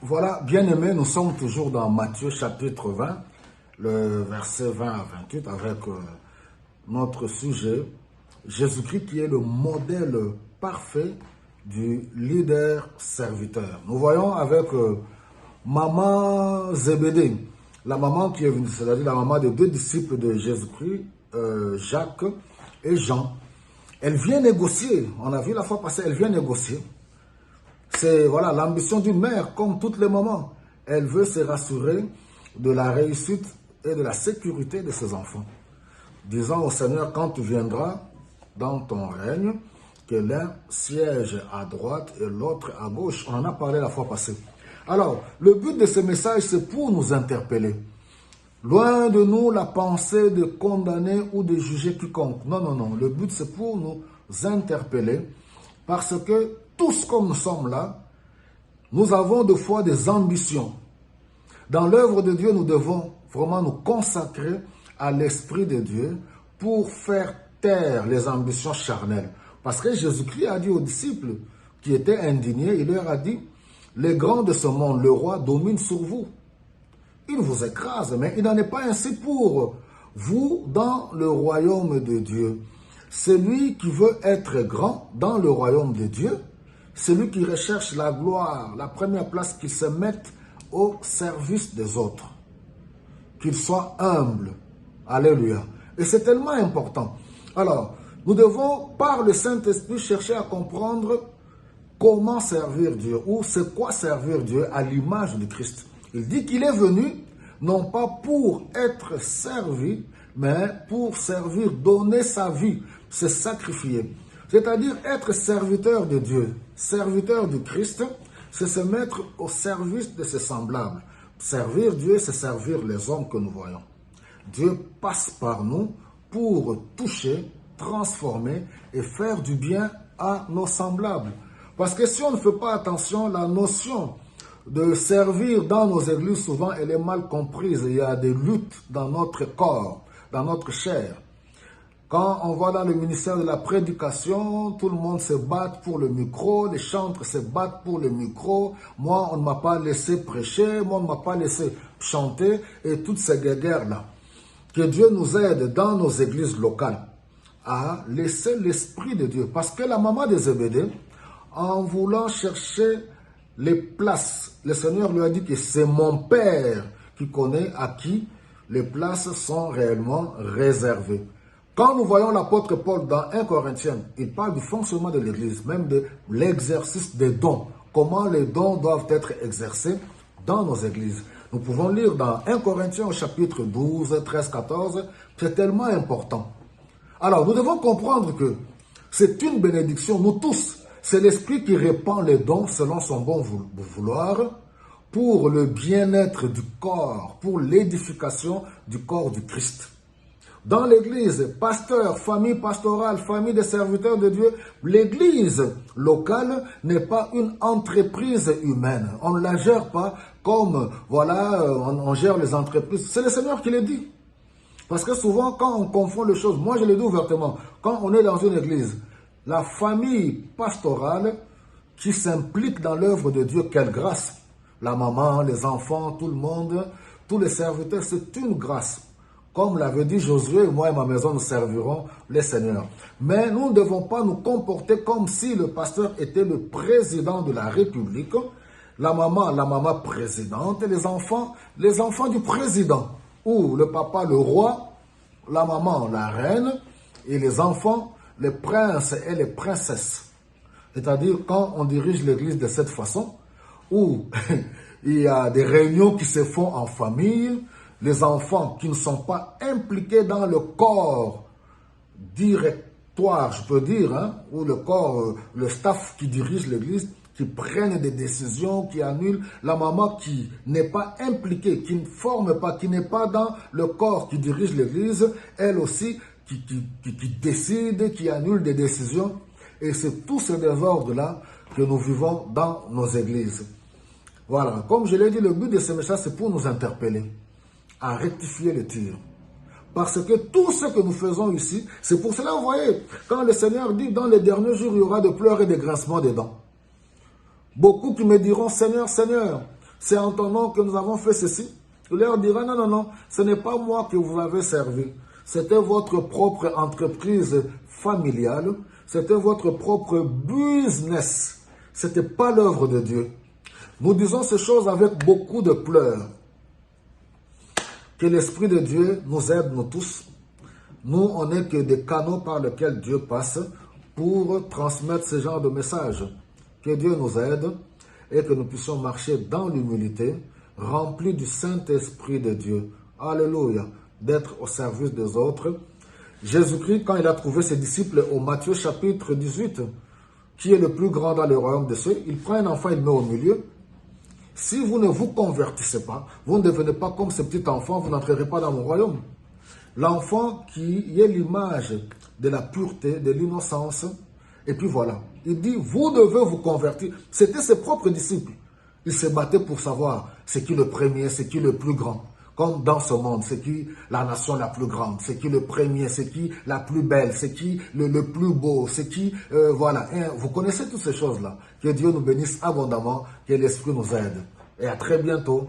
Voilà, bien-aimés, nous sommes toujours dans Matthieu chapitre 20, le verset 20 à 28, avec notre sujet, Jésus-Christ qui est le modèle parfait du leader serviteur. Nous voyons avec maman Zébédée, la maman qui est venue, c'est-à-dire la maman des deux disciples de Jésus-Christ, Jacques et Jean. Elle vient négocier, on a vu la fois passée, elle vient négocier. C'est voilà l'ambition d'une mère, comme toutes les mamans. Elle veut se rassurer de la réussite et de la sécurité de ses enfants. Disant au Seigneur, quand tu viendras dans ton règne, que l'un siège à droite et l'autre à gauche. On en a parlé la fois passée. Alors, le but de ce message, c'est pour nous interpeller. Loin de nous la pensée de condamner ou de juger quiconque. Non, non, non. Le but, c'est pour nous interpeller parce que tous comme nous sommes là, nous avons de fois des ambitions. Dans l'œuvre de Dieu, nous devons vraiment nous consacrer à l'Esprit de Dieu pour faire taire les ambitions charnelles. Parce que Jésus-Christ a dit aux disciples qui étaient indignés, il leur a dit, les grands de ce monde, le roi, domine sur vous. Il vous écrase, mais il n'en est pas ainsi pour vous dans le royaume de Dieu. Celui qui veut être grand dans le royaume de Dieu, celui qui recherche la gloire, la première place, qu'il se mette au service des autres. Qu'il soit humble. Alléluia. Et c'est tellement important. Alors, nous devons, par le Saint-Esprit, chercher à comprendre comment servir Dieu, ou c'est quoi servir Dieu à l'image de Christ. Il dit qu'il est venu, non pas pour être servi, mais pour servir, donner sa vie, se sacrifier. C'est-à-dire être serviteur de Dieu, serviteur du Christ, c'est se mettre au service de ses semblables. Servir Dieu, c'est servir les hommes que nous voyons. Dieu passe par nous pour toucher, transformer et faire du bien à nos semblables. Parce que si on ne fait pas attention, la notion de servir dans nos églises, souvent, elle est mal comprise. Il y a des luttes dans notre corps, dans notre chair. Quand on va dans le ministère de la prédication, tout le monde se bat pour le micro, les chantres se battent pour le micro. Moi, on ne m'a pas laissé prêcher, moi, on ne m'a pas laissé chanter, et toutes ces guerres-là. Que Dieu nous aide dans nos églises locales à laisser l'Esprit de Dieu. Parce que la maman de Zébédée, en voulant chercher les places, le Seigneur lui a dit que c'est mon Père qui connaît à qui les places sont réellement réservées. Quand nous voyons l'apôtre Paul dans 1 Corinthiens, il parle du fonctionnement de l'Église, même de l'exercice des dons. Comment les dons doivent être exercés dans nos églises. Nous pouvons lire dans 1 Corinthiens au chapitre 12, 13, 14. C'est tellement important. Alors, nous devons comprendre que c'est une bénédiction, nous tous. C'est l'Esprit qui répand les dons selon son bon vouloir pour le bien-être du corps, pour l'édification du corps du Christ. Dans l'église, pasteur, famille pastorale, famille des serviteurs de Dieu, l'église locale n'est pas une entreprise humaine. On ne la gère pas comme, voilà, on gère les entreprises. C'est le Seigneur qui le dit. Parce que souvent, quand on confond les choses, moi je le dis ouvertement, quand on est dans une église, la famille pastorale qui s'implique dans l'œuvre de Dieu, quelle grâce! La maman, les enfants, tout le monde, tous les serviteurs, c'est une grâce. Comme l'avait dit Josué, moi et ma maison, nous servirons les seigneurs. Mais nous ne devons pas nous comporter comme si le pasteur était le président de la République, la maman présidente, et les enfants du président, ou le papa, le roi, la maman, la reine, et les enfants, les princes et les princesses. C'est-à-dire quand on dirige l'église de cette façon, où il y a des réunions qui se font en famille, les enfants qui ne sont pas impliqués dans le corps directoire, je peux dire, hein, ou le corps, le staff qui dirige l'église, qui prennent des décisions, qui annulent, la maman qui n'est pas impliquée, qui ne forme pas, qui n'est pas dans le corps qui dirige l'église, elle aussi qui décide, qui annule des décisions. Et c'est tous ces désordres-là que nous vivons dans nos églises. Voilà, comme je l'ai dit, le but de ce message, c'est pour nous interpeller à rectifier le tir. Parce que tout ce que nous faisons ici, c'est pour cela, vous voyez, quand le Seigneur dit, dans les derniers jours, il y aura des pleurs et des grincements des dents. Beaucoup qui me diront, Seigneur, Seigneur, c'est en ton nom que nous avons fait ceci. Il leur dira, non, non, non, ce n'est pas moi que vous avez servi. C'était votre propre entreprise familiale. C'était votre propre business. Ce n'était pas l'œuvre de Dieu. Nous disons ces choses avec beaucoup de pleurs. Que l'Esprit de Dieu nous aide, nous tous. Nous, on n'est que des canaux par lesquels Dieu passe pour transmettre ce genre de message. Que Dieu nous aide et que nous puissions marcher dans l'humilité, remplis du Saint-Esprit de Dieu. Alléluia. D'être au service des autres. Jésus-Christ, quand il a trouvé ses disciples au Matthieu chapitre 18, qui est le plus grand dans le royaume de ceux, il prend un enfant, il le met au milieu. Si vous ne vous convertissez pas, vous ne devenez pas comme ce petit enfant, vous n'entrerez pas dans mon royaume. L'enfant qui est l'image de la pureté, de l'innocence, et puis voilà. Il dit, vous devez vous convertir. C'était ses propres disciples. Ils se battaient pour savoir c'est qui le premier, c'est qui le plus grand. Comme dans ce monde, c'est qui la nation la plus grande, c'est qui le premier, c'est qui la plus belle, c'est qui le plus beau, c'est qui, voilà. Et vous connaissez toutes ces choses-là. Que Dieu nous bénisse abondamment, que l'Esprit nous aide. Et à très bientôt.